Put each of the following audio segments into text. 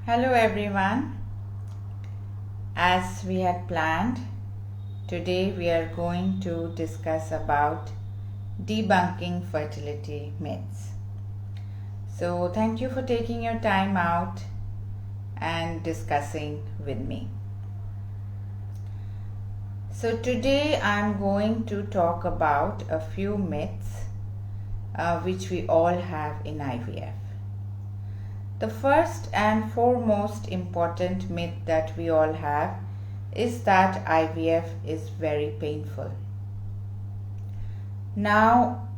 Hello everyone. As we had planned, today we are going to discuss about debunking fertility myths. So thank you for taking your time out and discussing with me. So today I am going to talk about a few myths which we all have in IVF. The first and foremost important myth that we all have is that IVF is very painful. Now,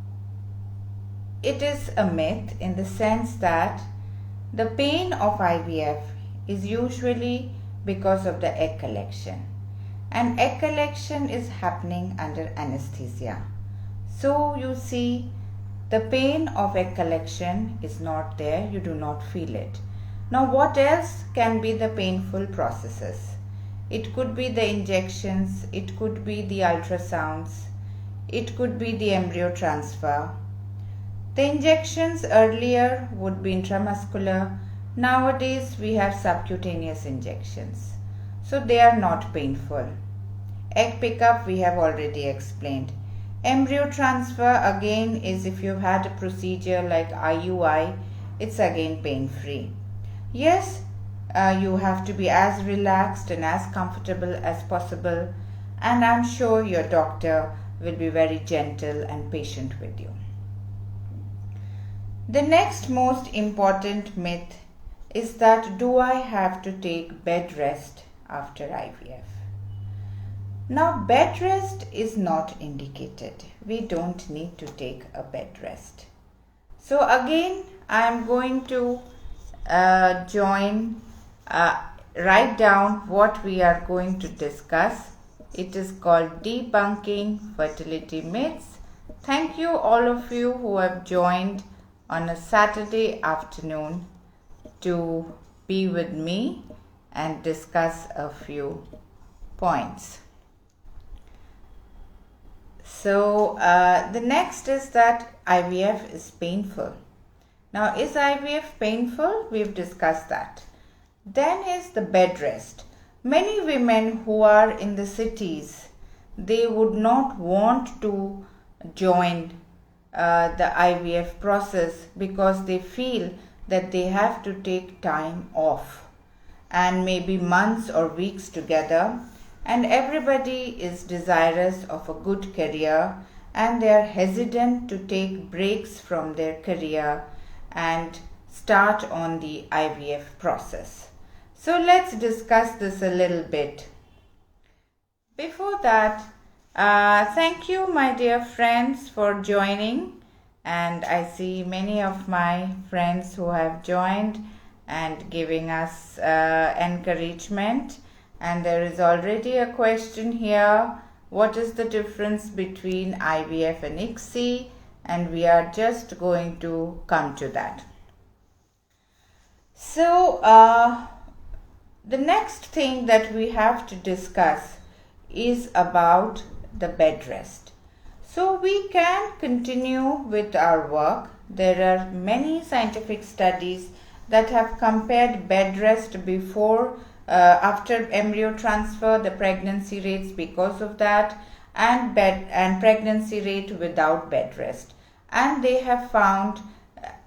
it is a myth in the sense that the pain of IVF is usually because of the egg collection, and egg collection is happening under anesthesia. So you see, the pain of egg collection is not there, you do not feel it. Now what else can be the painful processes? It could be the injections, it could be the ultrasounds, it could be the embryo transfer. The injections earlier would be intramuscular, nowadays we have subcutaneous injections. So they are not painful. Egg pickup we have already explained. Embryo transfer again is if you've had a procedure like IUI, it's again pain-free. Yes, you have to be as relaxed and as comfortable as possible, and I'm sure your doctor will be very gentle and patient with you. The next most important myth is that do I have to take bed rest after IVF? Now, bed rest is not indicated. We don't need to take a bed rest. So again, I am going to write down what we are going to discuss. It is called debunking fertility myths. Thank you all of you who have joined on a Saturday afternoon to be with me and discuss a few points. So the next is that IVF is painful. Now, is IVF painful? We've discussed that. Then is the bed rest. Many women who are in the cities, they would not want to join the IVF process because they feel that they have to take time off and maybe months or weeks together. And everybody is desirous of a good career and they are hesitant to take breaks from their career and start on the IVF process. So let's discuss this a little bit. Before that, thank you my dear friends for joining, and I see many of my friends who have joined and giving us encouragement. And there is already a question here, what is the difference between IVF and ICSI? And we are just going to come to that. So the next thing that we have to discuss is about the bed rest. So we can continue with our work. There are many scientific studies that have compared bed rest before after embryo transfer, the pregnancy rates because of that, and pregnancy rate without bed rest, and they have found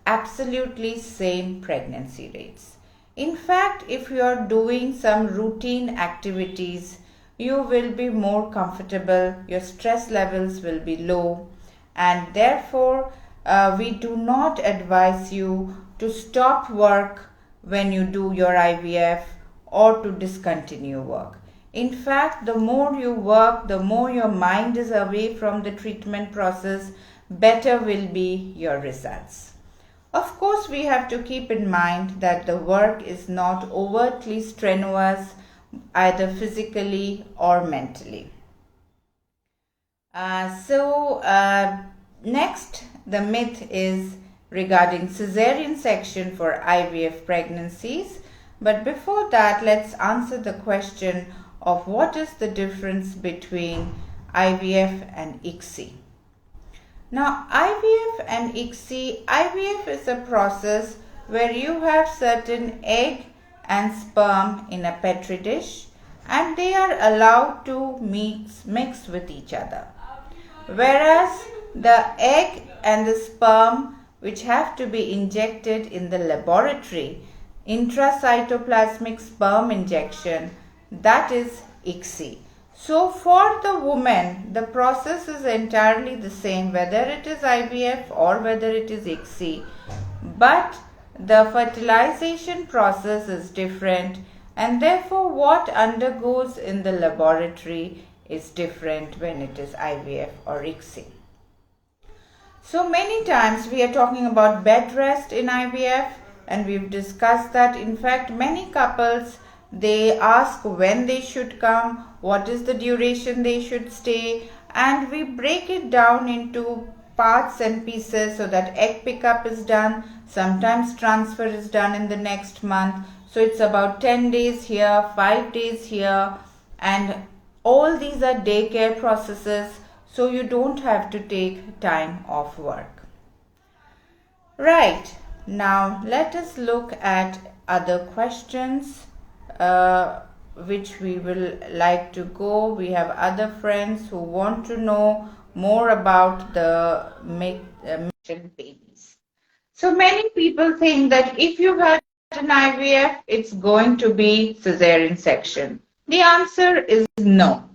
absolutely same pregnancy rates. In fact, if you are doing some routine activities, you will be more comfortable, your stress levels will be low, and therefore we do not advise you to stop work when you do your IVF or to discontinue work. In fact, the more you work, the more your mind is away from the treatment process, better will be your results. Of course, we have to keep in mind that the work is not overtly strenuous, either physically or mentally. Next, the myth is regarding cesarean section for IVF pregnancies. But before that, let's answer the question of what is the difference between IVF and ICSI. Now, IVF and ICSI, IVF is a process where you have certain egg and sperm in a petri dish, and they are allowed to mix with each other. Whereas the egg and the sperm, which have to be injected in the laboratory, intracytoplasmic sperm injection, that is ICSI. So for the woman, the process is entirely the same, whether it is IVF or whether it is ICSI, but the fertilization process is different, and therefore what undergoes in the laboratory is different when it is IVF or ICSI. So many times we are talking about bed rest in IVF, and we've discussed that. In fact, many couples, they ask when they should come, what is the duration they should stay, and we break it down into parts and pieces so that egg pickup is done. Sometimes transfer is done in the next month. So it's about 10 days here, 5 days here, and all these are daycare processes, so you don't have to take time off work. Right. Now let us look at other questions which we will like to go. We have other friends who want to know more about the mission babies. So many people think that if you had an IVF, it's going to be cesarean section. The answer is no.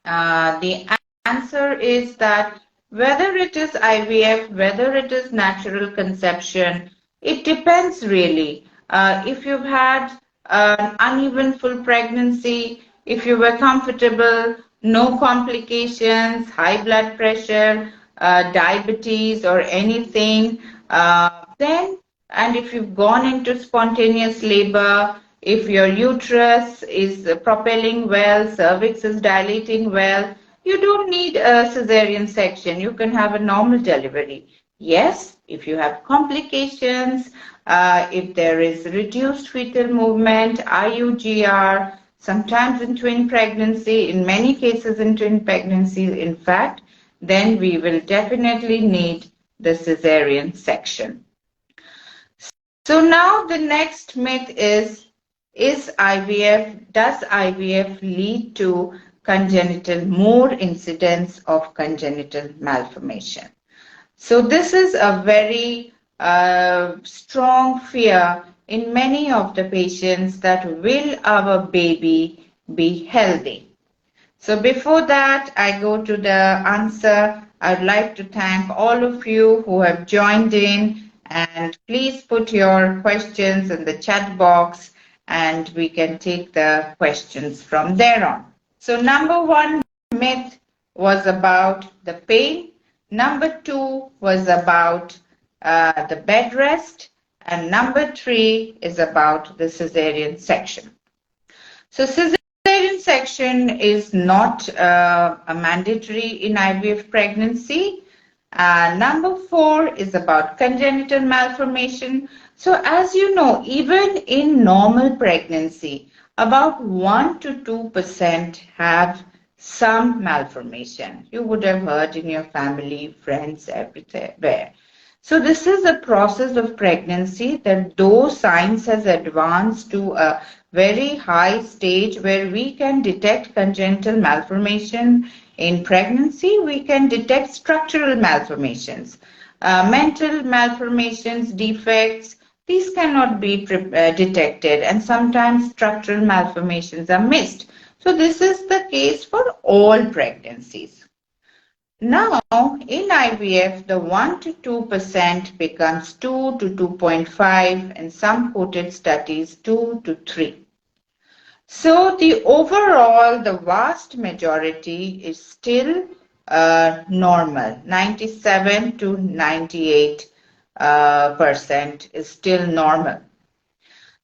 The answer is that whether it is IVF, whether it is natural conception, it depends really. If you've had an uneven full pregnancy, if you were comfortable, no complications, high blood pressure, diabetes or anything, then, and if you've gone into spontaneous labor, if your uterus is propelling well, cervix is dilating well, you don't need a cesarean section. You can have a normal delivery. Yes, if you have complications, if there is reduced fetal movement, IUGR, sometimes in twin pregnancy, in many cases in twin pregnancy, in fact, then we will definitely need the cesarean section. So now the next myth is IVF, does IVF lead to more incidence of congenital malformation? So this is a very strong fear in many of the patients, that will our baby be healthy? So before that I go to the answer, I'd like to thank all of you who have joined in, and please put your questions in the chat box and we can take the questions from there on. So number one myth was about the pain. Number two was about the bed rest, and number three is about the cesarean section. So cesarean section is not a mandatory in IVF pregnancy. Number four is about congenital malformation. So as you know, even in normal pregnancy, about 1 to 2% have some malformation. You would have heard in your family, friends, everywhere. So this is a process of pregnancy that though science has advanced to a very high stage where we can detect congenital malformation in pregnancy, we can detect structural malformations, mental malformations, defects. These cannot be detected, and sometimes structural malformations are missed. So this is the case for all pregnancies. Now, in IVF, the 1 to 2% becomes 2 to 2.5, and some quoted studies 2 to 3. So the overall, the vast majority is still normal. 97 to 98% is still normal.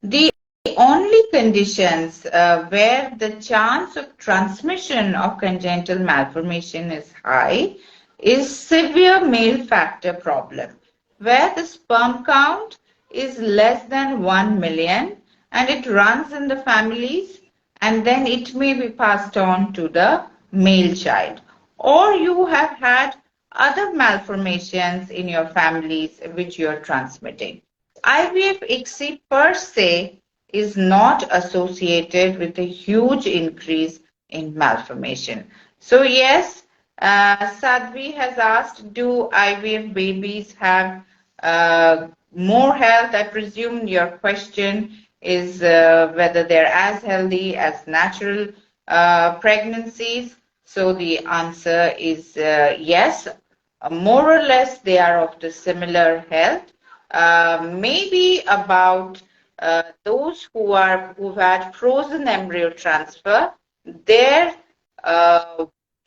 The only conditions where the chance of transmission of congenital malformation is high is severe male factor problem, where the sperm count is less than 1 million and it runs in the families, and then it may be passed on to the male child. Or you have had other malformations in your families which you are transmitting. IVF ICSI per se is not associated with a huge increase in malformation. So yes, Sadhvi has asked, do IVF babies have more health? I presume your question is whether they're as healthy as natural pregnancies. So the answer is yes. More or less, they are of the similar health. Maybe about those who've had frozen embryo transfer, their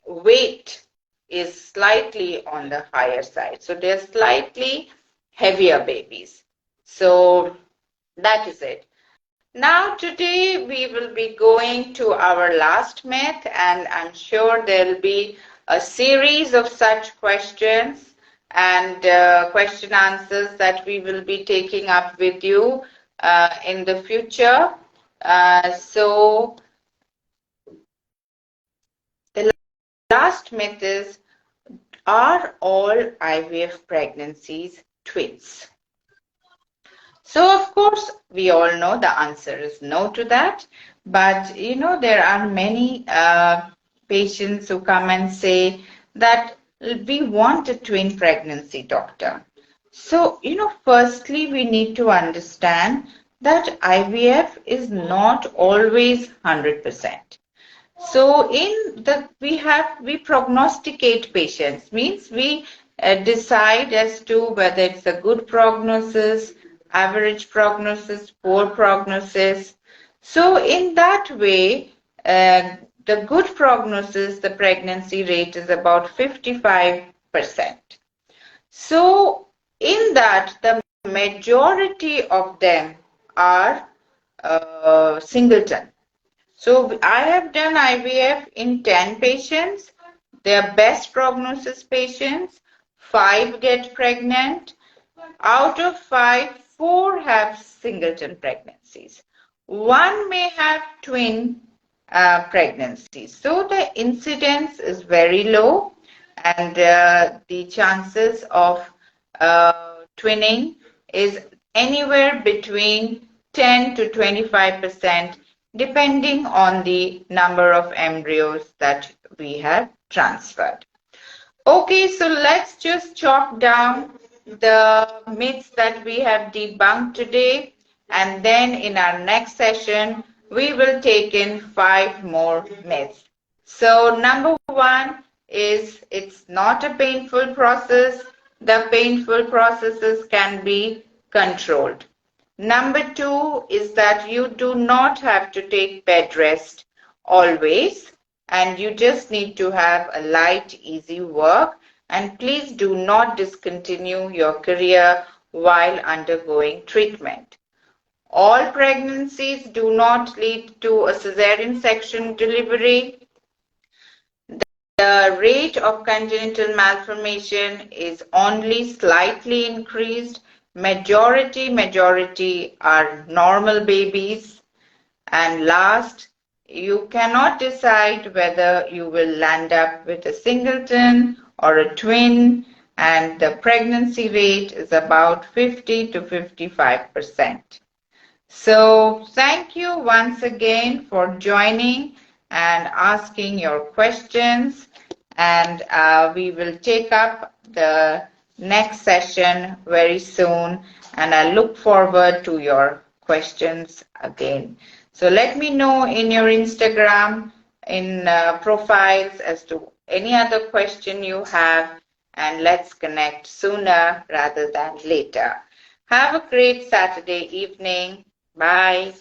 weight is slightly on the higher side. So they're slightly heavier babies. So that is it. Now today we will be going to our last myth, and I'm sure there'll be a series of such questions and question answers that we will be taking up with you in the future. So the last myth is, are all IVF pregnancies twins? So of course, we all know the answer is no to that. But you know, there are many patients who come and say that we want a twin pregnancy, doctor. So, you know, firstly, we need to understand that IVF is not always 100%. So we prognosticate patients, means we decide as to whether it's a good prognosis, average prognosis, poor prognosis. So in that way, the good prognosis, the pregnancy rate is about 55%. So in that, the majority of them are singleton. So I have done IVF in 10 patients. They are best prognosis patients. 5 get pregnant. Out of 5, 4 have singleton pregnancies. 1 may have twin pregnancies. So the incidence is very low, and the chances of twinning is anywhere between 10 to 25%, depending on the number of embryos that we have transferred. Okay, so let's just chop down the myths that we have debunked today, and then in our next session, we will take in 5 more myths. So number 1 is, it's not a painful process. The painful processes can be controlled. Number 2 is that you do not have to take bed rest always, and you just need to have a light, easy work. And please do not discontinue your career while undergoing treatment. All pregnancies do not lead to a cesarean section delivery. The rate of congenital malformation is only slightly increased. Majority are normal babies. And last, you cannot decide whether you will land up with a singleton or a twin, and the pregnancy rate is about 50 to 55%. So thank you once again for joining and asking your questions, and we will take up the next session very soon, and I look forward to your questions again. So let me know in your Instagram in profiles as to any other question you have, and let's connect sooner rather than later. Have a great Saturday evening. Bye.